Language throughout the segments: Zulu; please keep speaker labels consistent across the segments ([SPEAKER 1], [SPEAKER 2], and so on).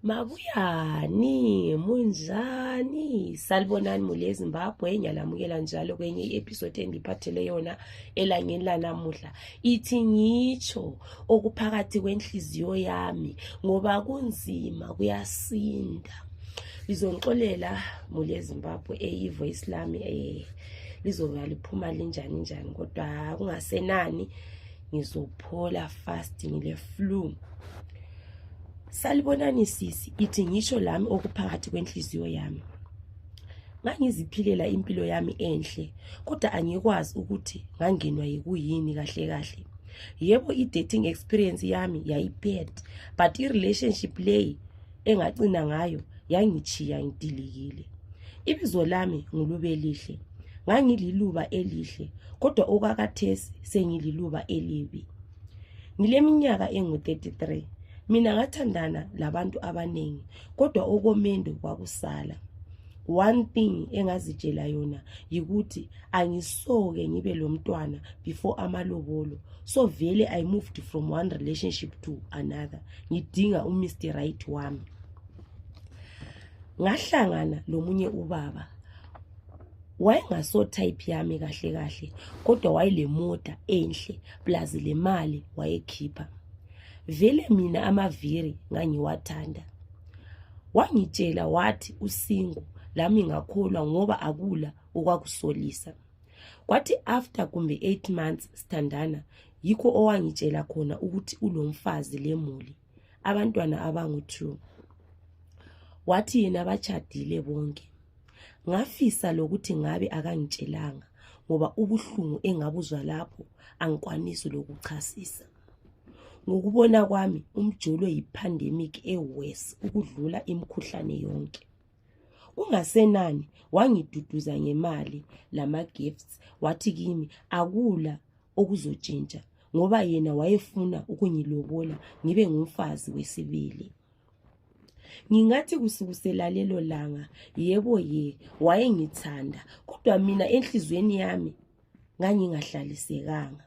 [SPEAKER 1] Mabuyani, munjani? Salibonani mule Zimbabwe, ngiyalamukela njalo kwenye i-episode engiphathele yona elangeni lanamuhla. Ithi ngitsho okuphakathi kwenhliziyo yami ngoba kunzima kuyasinda. Lizongixolela mule Zimbabwe ivoice lami lizoba liphuma linjani kodwa kungasenani ngizophola fast ngile flu. Salibonani sisi, ithi ngisho lami okuphakathi kwenhliziyo yami. Ngangiziphilela impilo yami enhle, kodwa angikwazi ukuthi ngangenwa yikuyini kahle. Yebo i-dating experience yami yayi-bad, but i-relationship leyi engagcina ngayo yangichiya ngidilikile. Ibizo lami ngulube lihle. Ngangililuba elihle, kodwa okwakathesi sengililuba elibi. Ngileminyaka engu-33. Mina ngathandana labantu abanengi, kodwa okomendo kwakusala. One thing engazitshela yona yikuthi angisoke ngibe lo mntwana before amalobolo. So vele I moved from one relationship to another. Ngidinga uMr. Right wami. Ngahlangana lomunye ubaba. Wayengaso type yami kahle, kodwa wayile moda enhle, plus le mali wayekhipha. Vele mina amaviri ngangiwathanda. Wangitshela wathi usingo lami ngakholwa ngoba akula okwakusolisa. Kwathi after kumbe 8 months standana, yikho owangitshela khona ukuthi ulomfazi lemuli, abantwana abangu2. Wathi yena bachadile bonke. Ngafisa lokuthi ngabe akangitshelanga ngoba ubuhlungu engabuzwa lapho angikwanisi lokuchasisa. Ngokubona kwami umjolo yipandemic ewes ukudlula imikhuhlane yonke. Ungasenani wangiduduza ngemali lama gifts, wathi kimi akula okuzotshintsha ngoba yena wayefuna ukungilobola ngibe ngumfazi wesibili. Ngingathi kusukusela lelo langa yebo wayengithanda, kodwa mina enhlizweni yami ngangingahlalisekanga.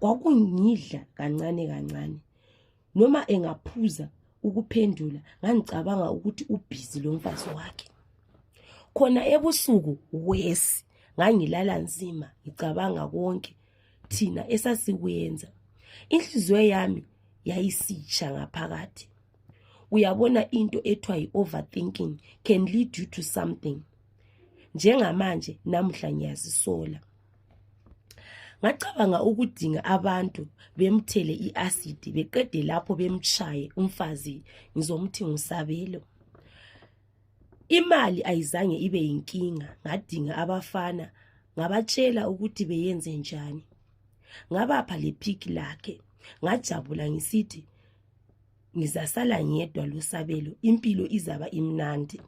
[SPEAKER 1] Kwakungidla kancane. Noma engaphuza ukuphendula ngangicabanga ukuthi ubhizi lo mfazi wakhe. Khona ebusuku wesi ngangilala nzima ngicabanga konke thina esasikwenza. Inhliziyo yami yayisitsha ngaphakathi. Uyabona into ethiwa yi-overthinking can lead you to something. Njengamanje namhla ngiyazisola. Ngacabanga ukudinga abantu bemthele i-acid beqede lapho bemtshaye umfazi ngizomthi ngusabelo. Imali ayizange ibe yinkinga, ngadinga abafana ngabatshela ukuthi beyenze njani. Ngabapha le pick lakhe, ngajabula ngisithi ngizasala ngedwa lo Sabelo, impilo izaba imnandi.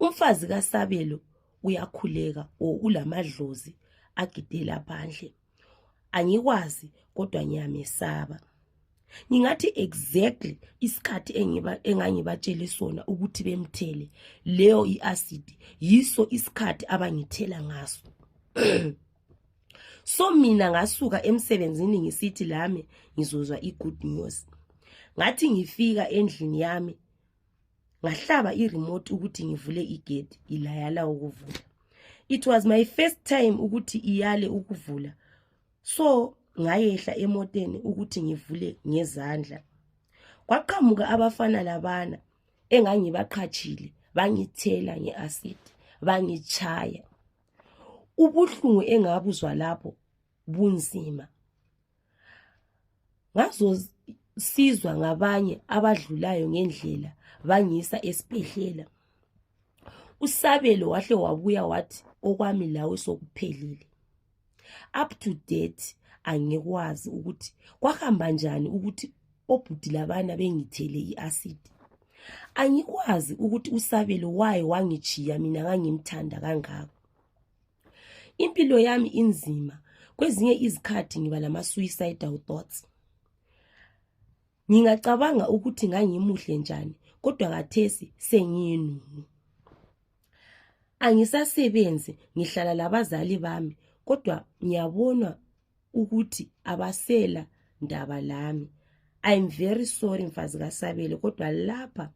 [SPEAKER 1] Umfazi kaSabelo uyakhuleka ulamadlozi agidela phandle. Angikwazi kodwa ngiyamesaba. Ngingathi exactly isikhathi engangibatshele sona ukuthi bemthele leyo iacid yiso isikhathi abangithela ngaso. So mina ngasuka emsebenzini ngisithi lami ngizozwa igood news. Ngathi ngifika endlini yami ngahlaba iremote ukuthi ngivule igate, ilayala ukuvula. It was my first time ukuthi iyale ukuvula. So ngayehla emoteni ukuthi ngivule ngezandla. Kwaqhamuka abafana labana engangibaqhatshile, bangithela ngeacid, bangichaya. Ubuhlungu engabuzwa lapho bunzima. Ngazosizwa ngabanye abadlulayo ngendlela bangisa esibhedlela. USabelo wahle wabuya wathi okwami lawe sokuphelile. Up to date angikwazi ukuthi kwahamba njani ukuthi obhudi labana bengithele iacid. Angikwazi ukuthi uSabelo waye wangichiya mina ngangimthanda kangaka. Impilo yami inzima, kwezinye izikhathi ngiba lama suicidal thoughts. Ngingacabanga ukuthi ngangimuhle njani, kodwa kathesi sengiyinunu. Angisasebenzi, ngihlala labazali bami, kodwa ngiyabona ukuthi abasela ndaba lami. I'm very sorry mfazi kaSabelo, kodwa lapha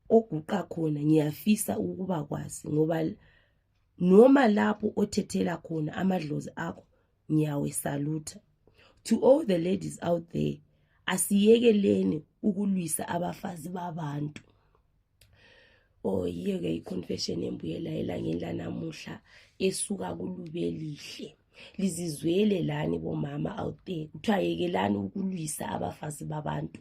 [SPEAKER 1] oguqa khona ngiyafisa ukuba kwazi, ngoba noma lapho othethela khona amadlozi akho ngiyawesalutha. To all the ladies out there, asiyekeleni ukulwisa abafazi babantu. Yiyo-ke i-confession embuyela elangeni lanamuhla esuka kulube lihle. Lizizwele lani bomama out there, kuthiwa yekelani ukulwisa abafazi babantu,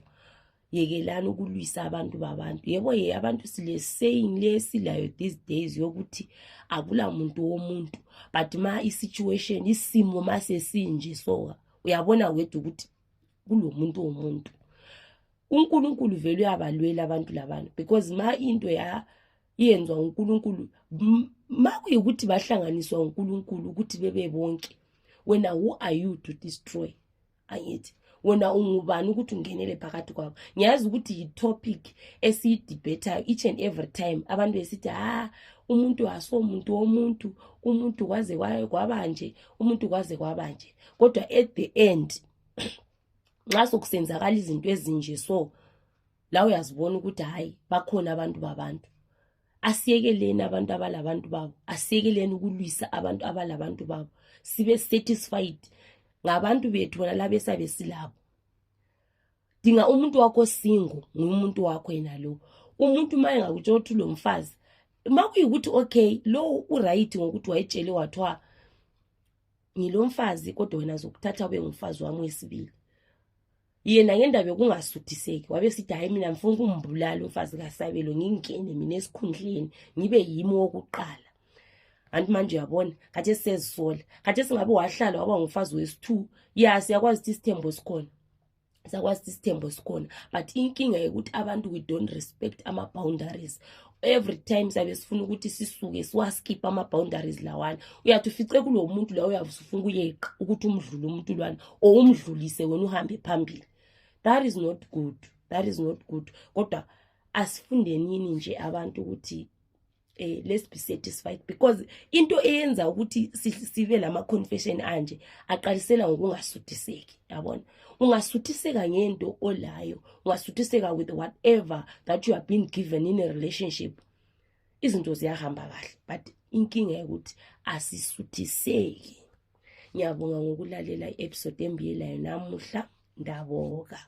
[SPEAKER 1] yekelani ukulwisa abantu babantu. Yebo abantu sile saying lesilayo these days yokuthi akula muntu womuntu, but ma i-situation isimo mase sinje so uyabona wedwa ukuthi kulo muntu womuntu. uNkulunkulu vele uyabalwela abantu labantu, because ma into yenzwa uNkulunkulu, ma kuyikuthi bahlanganiswa uNkulunkulu ukuthi bebe bonke, wena who are you to destroy? Angithi wena ungubani ukuthi ungenele phakathi kwabo? Ngiyazi ukuthi i-topic esiyidebatayo each and every time abantu besithi umuntu asomuntu womuntu, umuntu kwaze kwabanje, umuntu kwaze kwabanje. Kodwa at the end nxa sokusenzakala izinto ezinje so la uyazibona ukuthi hayi bakhona abantu babantu. Asiyekeleni abantu abalabantu babo, asiyekeleni ukulwisa abantu abalabantu babo, sibe satisfied ngabantu bethu bona labe sabe silabo. Dinga umuntu wakho single, ngumuntu wakho yena lo. Umuntu maye ngakutsho ukuthi lo mfazi makuyikuthi okay lo uright ngokuthi wayetshele wathwa ngilo mfazi, kodwa wena zokuthatha ube ngumfazi wami wesibili, yena ngendaba kungasuthiseki wabe sithi hayi mina ngifuna ukumbulala umfazi kaSabelo, ngingene mina esikhundleni ngibe yimi wokuqala. Anti manje uyabona kade sezisola, kade singabe wahlala waba ngumfazi wesi2, siyakwazi ukuthi isithembo sikhona, sakwazi isithembo sikhona, but inkinga ukuthi abantu we don't respect ama boundaries. Every time sabe sifuna ukuthi sisuke siwaskip ama boundaries lawana, uyathi ufice kulo muntu la uyafuna ukuyeqa ukuthi umdlule umuntu lwana o umdlulise wena uhambe phambili. That is not good, that is not good. Kodwa asifundenini nje abantu ukuthi let's be satisfied, because into eyenza ukuthi sibe lama confession anje aqalisela ngokungasuthiseki. Yabona, ungasuthiseka ngento olayo, ungasuthiseka with whatever that you have been given in a relationship, izinto ziyahamba kahle. But inkinga ukuthi asisuthiseki. Ngiyabonga ngokulalela i-episode embiyelayo namuhla. Ndaboka.